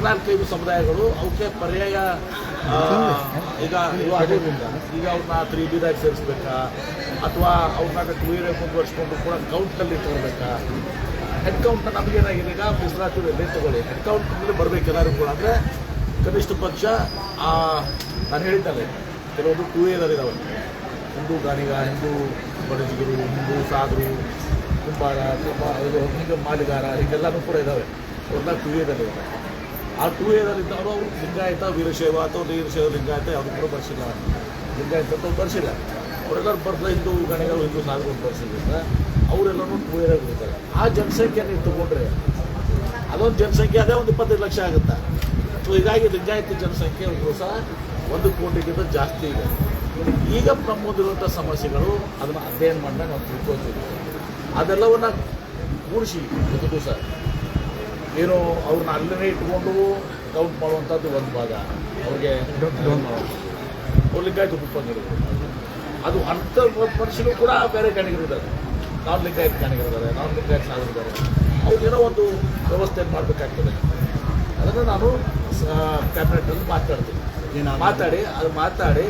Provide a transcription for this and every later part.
4-5 ಸಮುದಾಯಗಳು ಅವಕ್ಕೆ ಪರ್ಯಾಯ ಈಗ ಅವ್ರನ್ನ 3Bದಾಗ ಸೇರಿಸ್ಬೇಕಾ ಅಥವಾ ಅವ್ರನ್ನ 2 ಮುಂದುವರ್ಸ್ಕೊಂಡು ಕೂಡ ಕೌಂಟ್ನಲ್ಲಿ ಇಟ್ಕೊಳ್ಬೇಕಾ? ಹೆಡ್ ಕೌಂಟ್ನ ನಮಗೇನಾಗಿದೆ, ಈಗ ಮೀಸಲಾತಿ ತಗೊಳ್ಳಿ, ಹೆಡ್ ಕೌಂಟ್ನಲ್ಲಿ ಬರಬೇಕು ಎಲ್ಲರೂ ಕೂಡ. ಅಂದರೆ ಕನಿಷ್ಠ ಪಕ್ಷ ನಾನು ಹೇಳಿದ್ದಾನೆ, ಕೆಲವೊಂದು 2Aದಲ್ಲಿದ್ದಾವೆ. ಹಿಂದೂ ಗಾಣಿಗ, ಹಿಂದೂ ಬಡಜಿಗರು, ಹಿಂದೂ ಸಾಧರು, ಕುಂಬಾರ, ಹಿಂಗೆ ಮಾಲಿಗಾರ, ಹೀಗೆಲ್ಲನೂ ಕೂಡ ಇದ್ದಾವೆ. ಅವ್ರನ್ನ 2Aದಲ್ಲಿದ್ದಾರೆ. ಆ 2Aದಲ್ಲಿದ್ದವರು ಅವರು ಲಿಂಗಾಯತ ವೀರಶೈವ ಅಥವಾ ವೀರಶೈವ ಲಿಂಗಾಯತ ಯಾವುದು ಕೂಡ ಬರ್ಸಿಲ್ಲ. ಲಿಂಗಾಯತ ಅಂತ ಬರ್ಸಿಲ್ಲ. ಅವರೆಲ್ಲರೂ ಬರ್ತಾರೆ, ಹಿಂದೂ ಗಾಣಿಗರು, ಹಿಂದೂ ಸಾಧರು ಬರ್ಸಿದ್ರೆ ಅವರೆಲ್ಲರೂ 2Aದಾಗ ಇರ್ತಾರೆ. ಆ ಜನಸಂಖ್ಯೆ ನೀವು ತಗೊಂಡ್ರೆ ಅದೊಂದು ಜನಸಂಖ್ಯೆ ಅದೇ ಒಂದು 25 ಲಕ್ಷ ಆಗುತ್ತೆ. ಸೊ ಹೀಗಾಗಿ ಲಿಂಗಾಯತ ಜನಸಂಖ್ಯೆ ಸಹ 1 ಕೋಟಿಗಿಂತ ಜಾಸ್ತಿ ಇದೆ. ಈಗ ನಮ್ಮ ಮುಂದಿರುವಂಥ ಸಮಸ್ಯೆಗಳು ಅದನ್ನು ಅಧ್ಯಯನ ಮಾಡಿದಾಗ ನಾವು ತಿಳ್ಕೊಳ್ತೀವಿ. ಅದೆಲ್ಲವನ್ನು ಕೂಡಿಸಿ ಒಂದು ಸರ್ ಏನು ಅವ್ರನ್ನ ಅಲ್ಲೇ ಇಟ್ಕೊಂಡು ಕೌಂಟ್ ಮಾಡುವಂಥದ್ದು ಒಂದು ಭಾಗ. ಅವ್ರಿಗೆ ಅವ್ರು ಲಿಂಗಾಯತ ಉಪಂಗಿರ್ಬೋದು. ಅದು 10% ಕೂಡ ಬೇರೆ ಕಾಣಿಗಿರಿದ್ದಾರೆ. ನಾವು ಲಿಂಗಾಯತ ಕಾಣಿಗಿರಿದ್ದಾರೆ, ನಾವು ಲಿಂಗಾಯತ ಸಾಧಿದ್ದಾರೆ. ಅವ್ರಿಗೇನೋ ಒಂದು ವ್ಯವಸ್ಥೆಯನ್ನು ಮಾಡಬೇಕಾಗ್ತದೆ. ಅದನ್ನು ನಾನು ಕ್ಯಾಬಿನೆಟಲ್ಲಿ ಮಾತಾಡಿ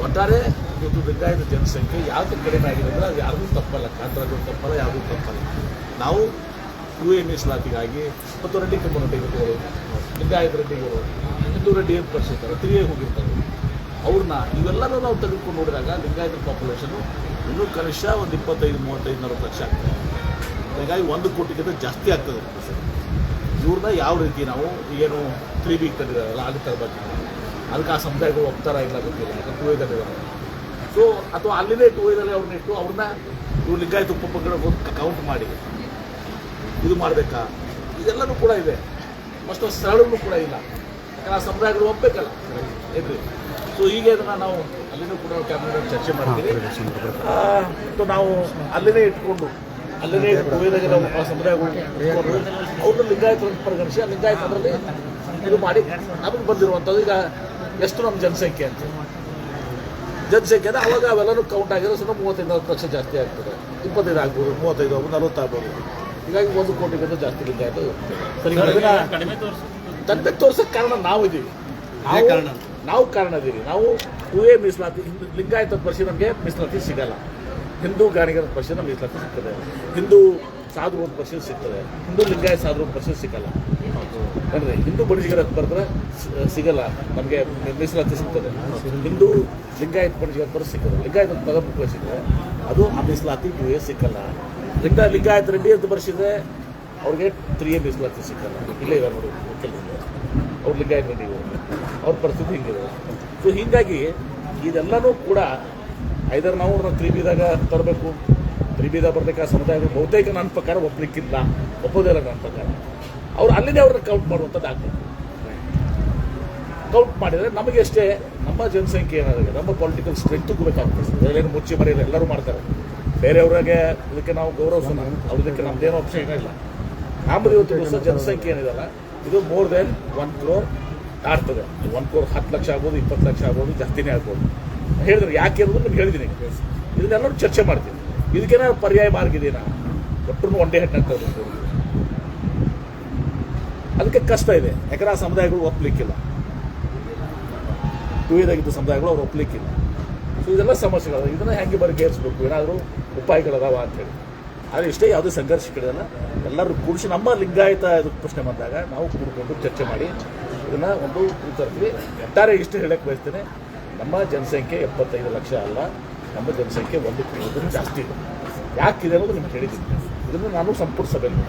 ಒಟ್ಟಾರೆ ಇವತ್ತು ಲಿಂಗಾಯತ ಜನಸಂಖ್ಯೆ ಯಾವುದು ಕಡಿಮೆ ಆಗಿದೆ ಅಂದರೆ ಅದು ಯಾರಿಗೂ ತಪ್ಪಲ್ಲ, ಕಾಂತರಾಜು ತಪ್ಪಲ್ಲ, ಯಾವುದೂ ತಪ್ಪಲ್ಲ. ನಾವು 2A ಮೀಸಲಾತಿಗಾಗಿ ಮತ್ತು ರೆಡ್ಡಿ ಕಮ್ಯುನಿಟಿಗಳು, ಲಿಂಗಾಯತ ರೆಡ್ಡಿಗಳು, ಹಿಂದೂ ರೆಡ್ಡಿ ಅಂತ ಬರ್ಸಿರ್ತಾರೆ, 3A ಹೋಗಿರ್ತಾರೆ. ಅವ್ರನ್ನ ಇವೆಲ್ಲನೂ ನಾವು ತೆಗೆದುಕೊಂಡು ನೋಡಿದಾಗ ಲಿಂಗಾಯತ ಪಾಪ್ಯುಲೇಷನು ಇನ್ನೂ ಕನಿಷ್ಠ ಒಂದು 25-30-40 ಲಕ್ಷ ಆಗ್ತದೆ. ಹೀಗಾಗಿ 1 ಕೋಟಿಗಿಂತ ಜಾಸ್ತಿ ಆಗ್ತದೆ. ಇವ್ರನ್ನ ಯಾವ ರೀತಿ ನಾವು ಏನು 3B ತಂದಿದ್ದಾರಲ್ಲ ಅಲ್ಲಿ ತರಬೇಕು, ಅದಕ್ಕೆ ಆ ಸಮುದಾಯಗಳು ಒಪ್ತಾರ ಇಲ್ಲ ಗೊತ್ತಿಲ್ಲ. ಯಾಕಂದ್ರೆ 2Aದಲ್ಲಿದ್ದಾರೆ. ಸೊ ಅಥವಾ ಅಲ್ಲಿನೇ 2Aದಲ್ಲಿ ಅವ್ರನ್ನ ಇಟ್ಟು ಅವ್ರನ್ನ ಇವ್ರು ಲಿಂಗಾಯತ ಉಪಪಂಗಡ ಕೌಂಟ್ ಮಾಡಿ ಇದು ಮಾಡಬೇಕಾ? ಇದೆಲ್ಲನೂ ಕೂಡ ಇದೆ. ಅಷ್ಟು ಸರಳೂ ಕೂಡ ಇಲ್ಲ. ಯಾಕಂದ್ರೆ ಆ ಸಮುದಾಯಗಳು ಒಪ್ಪಬೇಕಲ್ಲ ಏನ್ರಿ. ಸೊ ಹೀಗೆ ಅದನ್ನು ನಾವು ಅಲ್ಲಿನೂ ಕೂಡ ಕ್ಯಾಬಿನೆಟ್ ಚರ್ಚೆ ಮಾಡ್ತೀವಿ. ಮತ್ತು ನಾವು ಅಲ್ಲಿನೇ ಇಟ್ಕೊಂಡು ಅಲ್ಲಿನೇ 2Aದಾಗ ಆ ಸಮುದಾಯಗಳು ಇಟ್ಕೊಂಡು ಅವ್ರನ್ನ ಲಿಂಗಾಯತರನ್ನು ಪರಿಗಣಿಸಿ ಆ ಲಿಂಗಾಯತ ಅದರಲ್ಲಿ ಇದು ಮಾಡಿ ನಮಗೆ ಬಂದಿರುವಂಥದ್ದು ಈಗ ಎಷ್ಟು ನಮ್ಮ ಜನಸಂಖ್ಯೆ ಅಂತ ಅಂದರೆ ಅವಾಗ ಅವೆಲ್ಲರೂ ಕೌಂಟ್ ಆಗಿರೋ ಸುಮ್ಮನೆ 35-40 ಲಕ್ಷ ಜಾಸ್ತಿ ಆಗ್ತದೆ. 25 ಆಗ್ಬೋದು, 35 ಆಗ್ಬೋದು, 40 ಆಗ್ಬೋದು. ಹೀಗಾಗಿ 1 ಕೋಟಿಗಿಂತ ಜಾಸ್ತಿ ಲಿಂಗಾಯತ ತಂದೆ ತೋರ್ಸೋಕ್ಕೆ ಕಾರಣ ನಾವು ಇದ್ದೀವಿ. ನಾವು ಕಾರಣ ಇದ್ದೀವಿ. ನಾವು 2A ಮೀಸಲಾತಿ ಲಿಂಗಾಯತ ಪರಿಶೀಲ ನಮಗೆ ಮೀಸಲಾತಿ ಸಿಗಲ್ಲ. ಹಿಂದೂ ಗಾಣಿಗರ ಪರಿಶೀಲನೆ ಮೀಸಲಾತಿ ಸಿಗ್ತದೆ, ಹಿಂದೂ ಸಾಧು ಒಂದು ಪರಿಶೀಲನೆ ಸಿಗ್ತದೆ, ಹಿಂದೂ ಲಿಂಗಾಯತ ಸಾಧು ಒಂದು ಪರಿಶೀಲನೆ ಸಿಗಲ್ಲ. ಅಂದರೆ ಹಿಂದೂ ಬಡಜಿಗರ ಬರೆದ್ರೆ ಸಿಗಲ್ಲ, ನಮಗೆ ಮೀಸಲಾತಿ ಸಿಗ್ತದೆ. ಹಿಂದೂ ಲಿಂಗಾಯತ ಬಡಜಿಗರ ಬರ ಸಿಗ್ತದೆ, ಲಿಂಗಾಯತ ಪದ ಸಿಗ್ತದೆ, ಅದು ಆ ಮೀಸಲಾತಿ 2A ಸಿಕ್ಕಲ್ಲ. ಲಿಂಗಾಯತ ರೆಡ್ಡಿ ಅಂತ ಬರ್ಸಿದ್ರೆ ಅವ್ರಿಗೆ 3A ಮೀಸಲಾತಿ ಸಿಕ್ಕಲ್ಲ. ಇಲ್ಲೇ ಇದ್ದಾರೆ ನೋಡಿ ಅವ್ರು ಲಿಂಗಾಯತ ರೆಡ್ಡಿಗಳು, ಅವ್ರ ಪರಿಸ್ಥಿತಿ ಹಿಂಗಿದೆ. ಸೊ ಹೀಗಾಗಿ ಇದೆಲ್ಲನೂ ಕೂಡ ಐದರ್ ನಾವು ಅವ್ರನ್ನ 3Bದಾಗ ತರಬೇಕು. 3Bದಾಗ ಬರಬೇಕು. ಆ ಸಮುದಾಯಗಳು ಬಹುತೇಕ ನನ್ನ ಪ್ರಕಾರ ಒಪ್ಪಲಿಕ್ಕಿಲ್ಲ, ಒಪ್ಪೋದಿಲ್ಲ ನನ್ನ ಪ್ರಕಾರ. ಅವ್ರು ಅಲ್ಲಿನೇ ಅವ್ರನ್ನ ಕೌಂಟ್ ಮಾಡುವಂಥದ್ದು ಆಗ್ತದೆ. ಕೌಂಟ್ ಮಾಡಿದರೆ ನಮಗೆ ಅಷ್ಟೇ ನಮ್ಮ ಜನಸಂಖ್ಯೆ ಏನಾಗಿದೆ, ನಮ್ಮ ಪೊಲಿಟಿಕಲ್ ಸ್ಟ್ರೆಂತ್ ಬೇಕಾಗ್ತದೆ. ಅದರಲ್ಲೇನು ಮುಚ್ಚಿ ಮರೆಯಿಲ್ಲ, ಎಲ್ಲರೂ ಮಾಡ್ತಾರೆ. ಬೇರೆಯವ್ರಿಗೆ ಇದಕ್ಕೆ ನಾವು ಗೌರವಿಸೋಣ, ಅವ್ರದಕ್ಕೆ ನಮ್ದೇನೋ ಆಪ್ಷನ್ ಇಲ್ಲ. ನಮ್ಮದು ಇವತ್ತು ದಿವಸ ಜನಸಂಖ್ಯೆ ಏನಿದೆಲ್ಲ ಇದು more than 1 crore ದಾಟ್ತದೆ. 1 crore 10 lakh ಆಗ್ಬೋದು, 20 ಲಕ್ಷ ಆಗ್ಬೋದು, ಜಾಸ್ತಿನೇ ಆಗ್ಬೋದು. ಹೇಳಿದ್ರೆ ಯಾಕೆ ಅನ್ನೋದು ನಿಮ್ಗೆ ಹೇಳಿದ್ದೀನಿ. ಇದನ್ನೆಲ್ಲರೂ ಚರ್ಚೆ ಮಾಡ್ತೀನಿ. ಇದಕ್ಕೇನಾದ್ರು ಪರ್ಯಾಯ ಮಾರ್ಗ ಇದೆಯಾ? ಒಟ್ಟರು ಒಂದೇ ಹೆಣ್ಣು ತರಬೇಕು. ಅದಕ್ಕೆ ಕಷ್ಟ ಇದೆ. ಯಾಕಂದ್ರೆ ಆ ಸಮುದಾಯಗಳು ಒಪ್ಪಲಿಕ್ಕಿಲ್ಲ. 2Aದಾಗಿದ್ದ ಸಮುದಾಯಗಳು ಅವ್ರು ಒಪ್ಪಲಿಕ್ಕಿಲ್ಲ. ಸೊ ಇದೆಲ್ಲ ಸಮಸ್ಯೆಗಳು. ಇದನ್ನು ಹೆಂಗೆ ಬಗೆಹರಿಸಬೇಕು, ಏನಾದರೂ ಉಪಾಯಗಳದಾವ ಅಂಥೇಳಿ. ಆದರೆ ಇಷ್ಟೇ ಯಾವುದೇ ಸಂಘರ್ಷಗಳಿಲ್ಲ. ಎಲ್ಲರೂ ಕೂಡಿಸಿ ನಮ್ಮ ಲಿಂಗಾಯತ ಪ್ರಶ್ನೆ ಬಂದಾಗ ನಾವು ಕೂಡಿಕೊಂಡು ಚರ್ಚೆ ಮಾಡಿ ಇದನ್ನು ಒಂದು ತರ್ತೀವಿ. ಒಟ್ಟಾರೆ ಇಷ್ಟು ಹೇಳಕ್ಕೆ ಬಯಸ್ತೇನೆ, ನಮ್ಮ ಜನಸಂಖ್ಯೆ 75 ಲಕ್ಷ ಅಲ್ಲ, ನಮ್ಮ ಜನಸಂಖ್ಯೆ 1 ಕೋಟಿ ಜಾಸ್ತಿ ಇದೆ. ಯಾಕಿದೆ ಅನ್ನೋದು ನಿಮ್ಗೆ ಹೇಳಿದ್ದೀನಿ. ಇದನ್ನು ನಾನು ಸಂಪೂರ್ಣ ಸಭೆಯಲ್ಲಿ